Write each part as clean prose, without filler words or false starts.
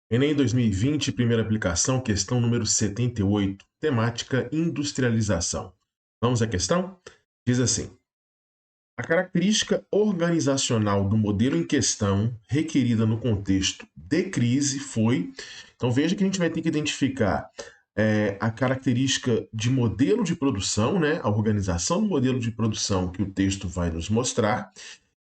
Enem 2020, primeira aplicação, questão número 78, temática industrialização. Vamos à questão? Diz assim: a característica organizacional do modelo em questão, requerida no contexto de crise, foi. Então veja que a gente vai ter que identificar a característica de modelo de produção, né? A organização do modelo de produção que o texto vai nos mostrar.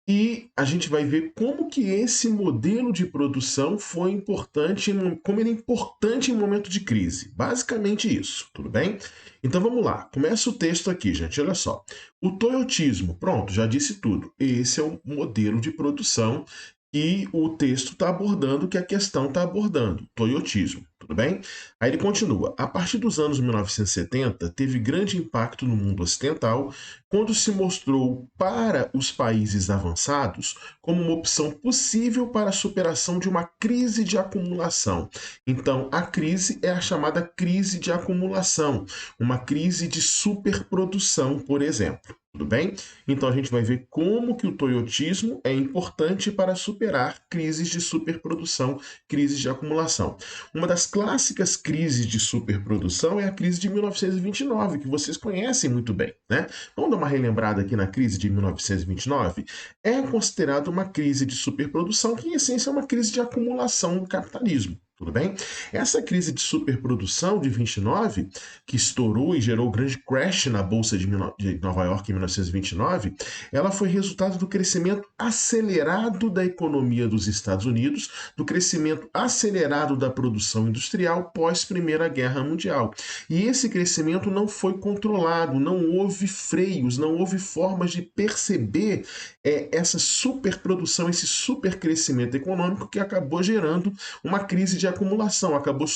E a gente vai ver como que esse modelo de produção foi importante, como ele é importante em momento de crise. Basicamente isso, tudo bem? Então vamos lá, começa o texto aqui, gente, olha só. O toyotismo, pronto, já disse tudo. Esse é o modelo de produção que o texto está abordando, que a questão está abordando, toyotismo, tudo bem? Aí ele continua. A partir dos anos 1970, teve grande impacto no mundo ocidental, quando se mostrou para os países avançados como uma opção possível para a superação de uma crise de acumulação. Então, a crise é a chamada crise de acumulação, uma crise de superprodução, por exemplo. Tudo bem? Então a gente vai ver como que o toyotismo é importante para superar crises de superprodução, crises de acumulação. Uma das clássicas crises de superprodução é a crise de 1929, que vocês conhecem muito bem, né? Vamos dar uma relembrada aqui na crise de 1929? É considerada uma crise de superprodução, que em essência é uma crise de acumulação do capitalismo. Tudo bem? Essa crise de superprodução de 29, que estourou e gerou um grande crash na Bolsa de Nova York em 1929, ela foi resultado do crescimento acelerado da economia dos Estados Unidos, do crescimento acelerado da produção industrial pós Primeira Guerra Mundial. E esse crescimento não foi controlado, não houve freios, não houve formas de perceber essa superprodução, esse supercrescimento econômico que acabou gerando uma crise de acumulação, acabou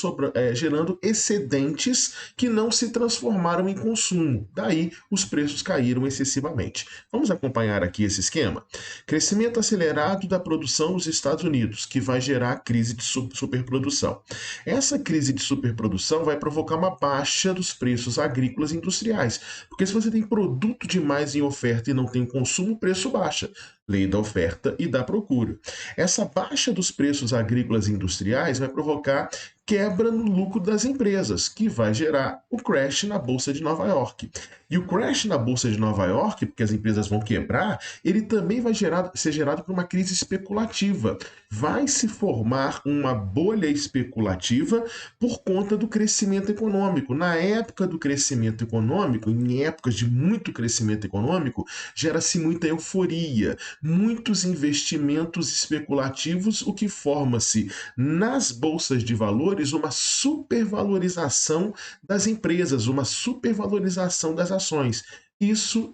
gerando excedentes que não se transformaram em consumo. Daí os preços caíram excessivamente. Vamos acompanhar aqui esse esquema? Crescimento acelerado da produção nos Estados Unidos, que vai gerar crise de superprodução. Essa crise de superprodução vai provocar uma baixa dos preços agrícolas e industriais, porque se você tem produto demais em oferta e não tem consumo, o preço baixa. Lei da oferta e da procura. Essa baixa dos preços agrícolas e industriais vai provocar quebra no lucro das empresas, que vai gerar o crash na Bolsa de Nova York. E o crash na Bolsa de Nova York, porque as empresas vão quebrar, ele também vai ser gerado por uma crise especulativa. Vai se formar uma bolha especulativa por conta do crescimento econômico. Na época do crescimento econômico, em épocas de muito crescimento econômico, gera-se muita euforia, muitos investimentos especulativos, o que forma-se nas bolsas de valores uma supervalorização das empresas, uma supervalorização das ações. Isso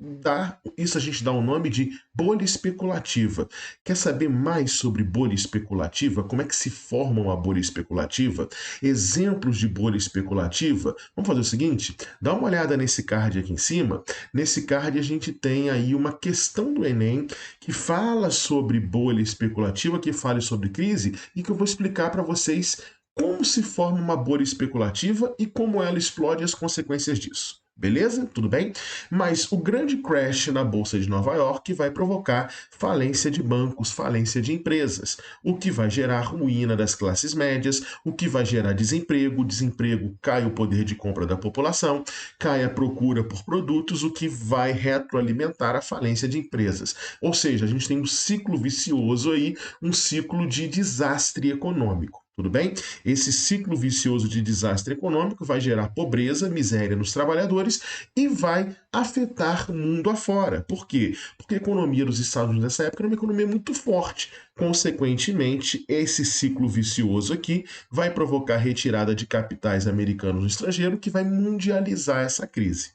a gente dá o nome de bolha especulativa. Quer saber mais sobre bolha especulativa? Como é que se forma uma bolha especulativa? Exemplos de bolha especulativa? Vamos fazer o seguinte: dá uma olhada nesse card aqui em cima. Nesse card a gente tem aí uma questão do Enem que fala sobre bolha especulativa, que fala sobre crise e que eu vou explicar para vocês como se forma uma bolha especulativa e como ela explode as consequências disso. Beleza? Tudo bem? Mas o grande crash na Bolsa de Nova York vai provocar falência de bancos, falência de empresas, o que vai gerar ruína das classes médias, o que vai gerar desemprego, desemprego cai o poder de compra da população, cai a procura por produtos, o que vai retroalimentar a falência de empresas. Ou seja, a gente tem um ciclo vicioso aí, um ciclo de desastre econômico. Tudo bem? Esse ciclo vicioso de desastre econômico vai gerar pobreza, miséria nos trabalhadores e vai afetar o mundo afora. Por quê? Porque a economia dos Estados Unidos nessa época era uma economia muito forte. Consequentemente, esse ciclo vicioso aqui vai provocar retirada de capitais americanos no estrangeiro, que vai mundializar essa crise.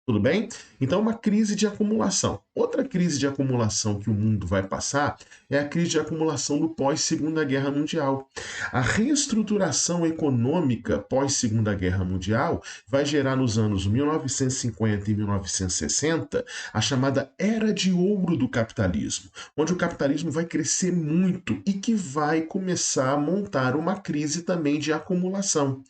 Tudo bem? Então, uma crise de acumulação. Outra crise de acumulação que o mundo vai passar é a crise de acumulação do pós-Segunda Guerra Mundial. A reestruturação econômica pós-Segunda Guerra Mundial vai gerar nos anos 1950 e 1960 a chamada Era de Ouro do capitalismo, onde o capitalismo vai crescer muito e que vai começar a montar uma crise também de acumulação.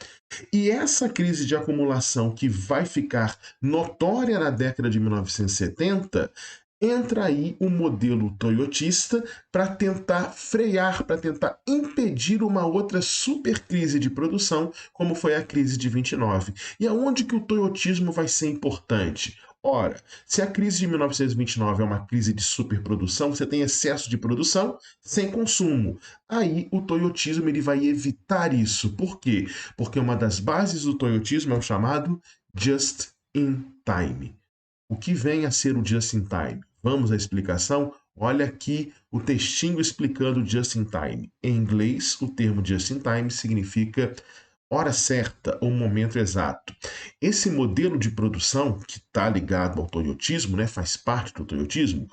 E essa crise de acumulação que vai ficar notória na década de 1970 entra aí o modelo toyotista para tentar frear, para tentar impedir uma outra super crise de produção, como foi a crise de 29. E aonde que o toyotismo vai ser importante? Ora, se a crise de 1929 é uma crise de superprodução, você tem excesso de produção sem consumo. Aí o toyotismo ele vai evitar isso. Por quê? Porque uma das bases do toyotismo é o chamado just in time. O que vem a ser o just in time? Vamos à explicação? Olha aqui o textinho explicando o just in time. Em inglês, o termo just in time significa hora certa ou momento exato. Esse modelo de produção, que está ligado ao toyotismo, né, faz parte do toyotismo,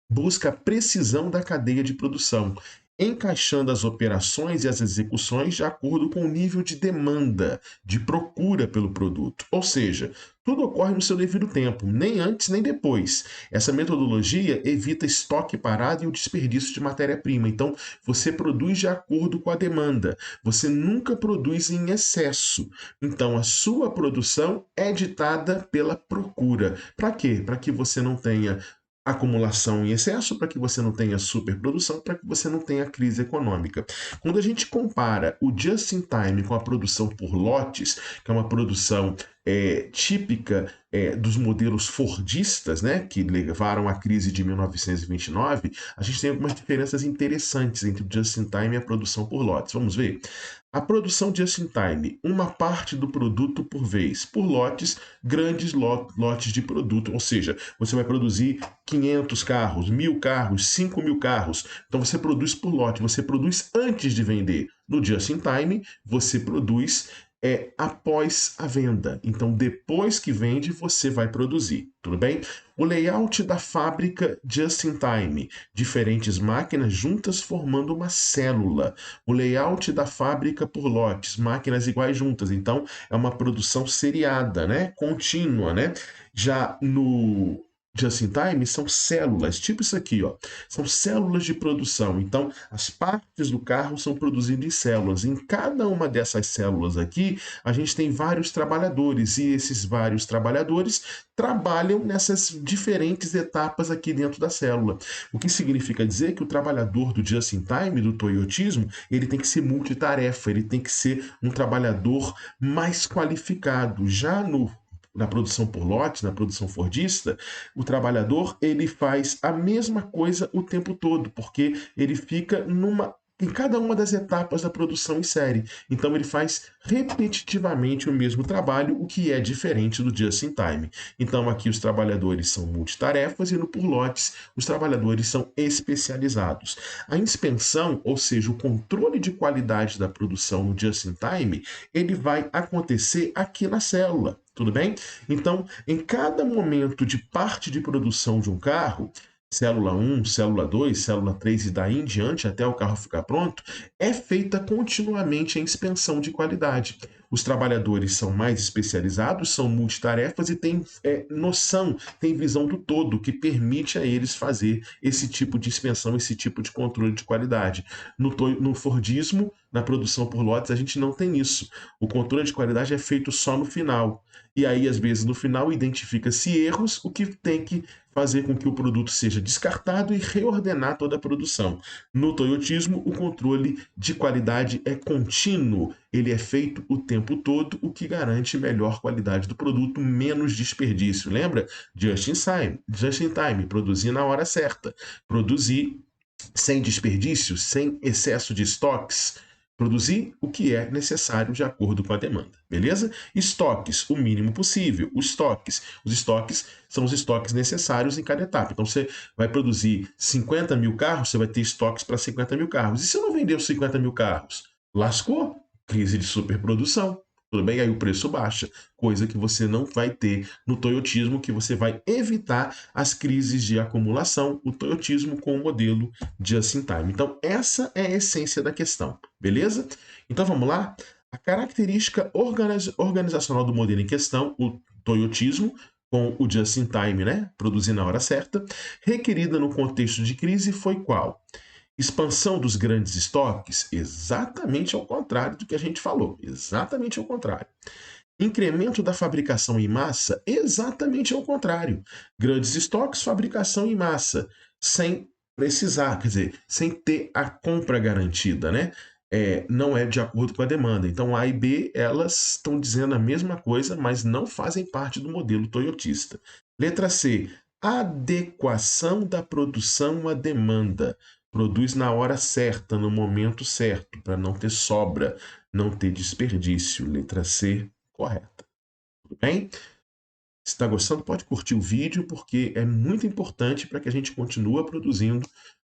busca a precisão da cadeia de produção, encaixando as operações e as execuções de acordo com o nível de demanda, de procura pelo produto. Ou seja, tudo ocorre no seu devido tempo, nem antes nem depois. Essa metodologia evita estoque parado e o desperdício de matéria-prima. Então, você produz de acordo com a demanda. Você nunca produz em excesso. Então, a sua produção é ditada pela procura. Para quê? Para que você não tenha acumulação em excesso, para que você não tenha superprodução, para que você não tenha crise econômica. Quando a gente compara o just-in-time com a produção por lotes, que é uma produção típica dos modelos fordistas, né, que levaram à crise de 1929, a gente tem algumas diferenças interessantes entre o just-in-time e a produção por lotes. Vamos ver? A produção just-in-time, uma parte do produto por vez. Por lotes, grandes lotes de produto, ou seja, você vai produzir 500 carros, 1.000 carros, 5.000 carros. Então você produz por lote, você produz antes de vender. No just-in-time, você produz após a venda. Então, depois que vende, você vai produzir, tudo bem? O layout da fábrica just in time, diferentes máquinas juntas formando uma célula. O layout da fábrica por lotes, máquinas iguais juntas. Então, é uma produção seriada, né? Contínua, né? Já no just in time são células, tipo isso aqui, ó. São células de produção. Então, as partes do carro são produzidas em células. Em cada uma dessas células aqui, a gente tem vários trabalhadores e esses vários trabalhadores trabalham nessas diferentes etapas aqui dentro da célula. O que significa dizer que o trabalhador do just in time, do toyotismo, ele tem que ser multitarefa, ele tem que ser um trabalhador mais qualificado. Já na produção por lote, na produção fordista, o trabalhador ele faz a mesma coisa o tempo todo, porque ele fica em cada uma das etapas da produção em série. Então ele faz repetitivamente o mesmo trabalho, o que é diferente do just in time. Então aqui os trabalhadores são multitarefas e no por lotes os trabalhadores são especializados. A inspeção, ou seja, o controle de qualidade da produção no just in time, ele vai acontecer aqui na célula. Tudo bem? Então, em cada momento de parte de produção de um carro, célula 1, célula 2, célula 3 e daí em diante, até o carro ficar pronto, é feita continuamente a inspeção de qualidade. Os trabalhadores são mais especializados, são multitarefas e têm noção, têm visão do todo, que permite a eles fazer esse tipo de inspeção, esse tipo de controle de qualidade. No Fordismo, na produção por lotes, a gente não tem isso. O controle de qualidade é feito só no final. E aí, às vezes, no final, identifica-se erros, o que tem que fazer com que o produto seja descartado e reordenar toda a produção. No toyotismo, o controle de qualidade é contínuo, ele é feito o tempo todo, o que garante melhor qualidade do produto, menos desperdício. Lembra? Just in time, produzir na hora certa, produzir sem desperdício, sem excesso de estoques. Produzir o que é necessário de acordo com a demanda, beleza? Estoques, o mínimo possível. Os estoques são os estoques necessários em cada etapa. Então, você vai produzir 50.000 carros, você vai ter estoques para 50.000 carros. E se eu não vender os 50.000 carros? Lascou? Crise de superprodução. Tudo bem? Aí o preço baixa, coisa que você não vai ter no toyotismo, que você vai evitar as crises de acumulação, o toyotismo com o modelo just in time. Então, essa é a essência da questão, beleza? Então, vamos lá? A característica organizacional do modelo em questão, o toyotismo, com o just in time, né? Produzir na hora certa, requerida no contexto de crise, foi qual? Expansão dos grandes estoques? Exatamente ao contrário do que a gente falou. Exatamente ao contrário. Incremento da fabricação em massa, exatamente ao contrário. Grandes estoques, fabricação em massa, sem precisar, quer dizer, sem ter a compra garantida, né? Não é de acordo com a demanda. Então, A e B, elas estão dizendo a mesma coisa, mas não fazem parte do modelo toyotista. Letra C, adequação da produção à demanda. Produz na hora certa, no momento certo, para não ter sobra, não ter desperdício. Letra C, correta. Tudo bem? Se está gostando, pode curtir o vídeo, porque é muito importante para que a gente continue produzindo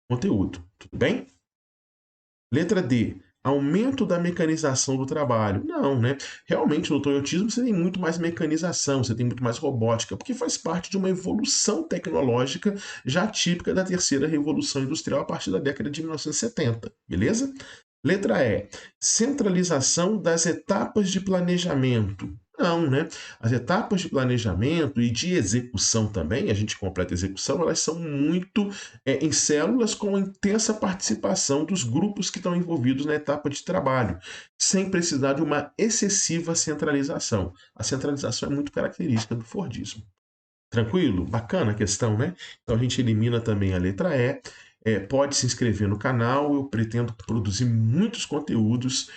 conteúdo. Tudo bem? Letra D. Aumento da mecanização do trabalho. Não, né? Realmente, no toyotismo você tem muito mais mecanização, você tem muito mais robótica, porque faz parte de uma evolução tecnológica já típica da terceira revolução industrial a partir da década de 1970, beleza? Letra E. Centralização das etapas de planejamento. Não, né? As etapas de planejamento e de execução também, a gente completa a execução, elas são muito em células com intensa participação dos grupos que estão envolvidos na etapa de trabalho, sem precisar de uma excessiva centralização. A centralização é muito característica do Fordismo. Tranquilo? Bacana a questão, né? Então a gente elimina também a letra E. Pode se inscrever no canal, eu pretendo produzir muitos conteúdos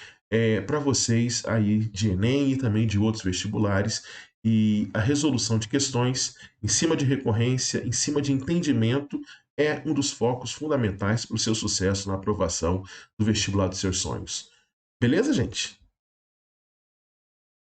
para vocês aí de Enem e também de outros vestibulares. E a resolução de questões em cima de recorrência, em cima de entendimento, é um dos focos fundamentais para o seu sucesso na aprovação do vestibular dos seus sonhos. Beleza, gente?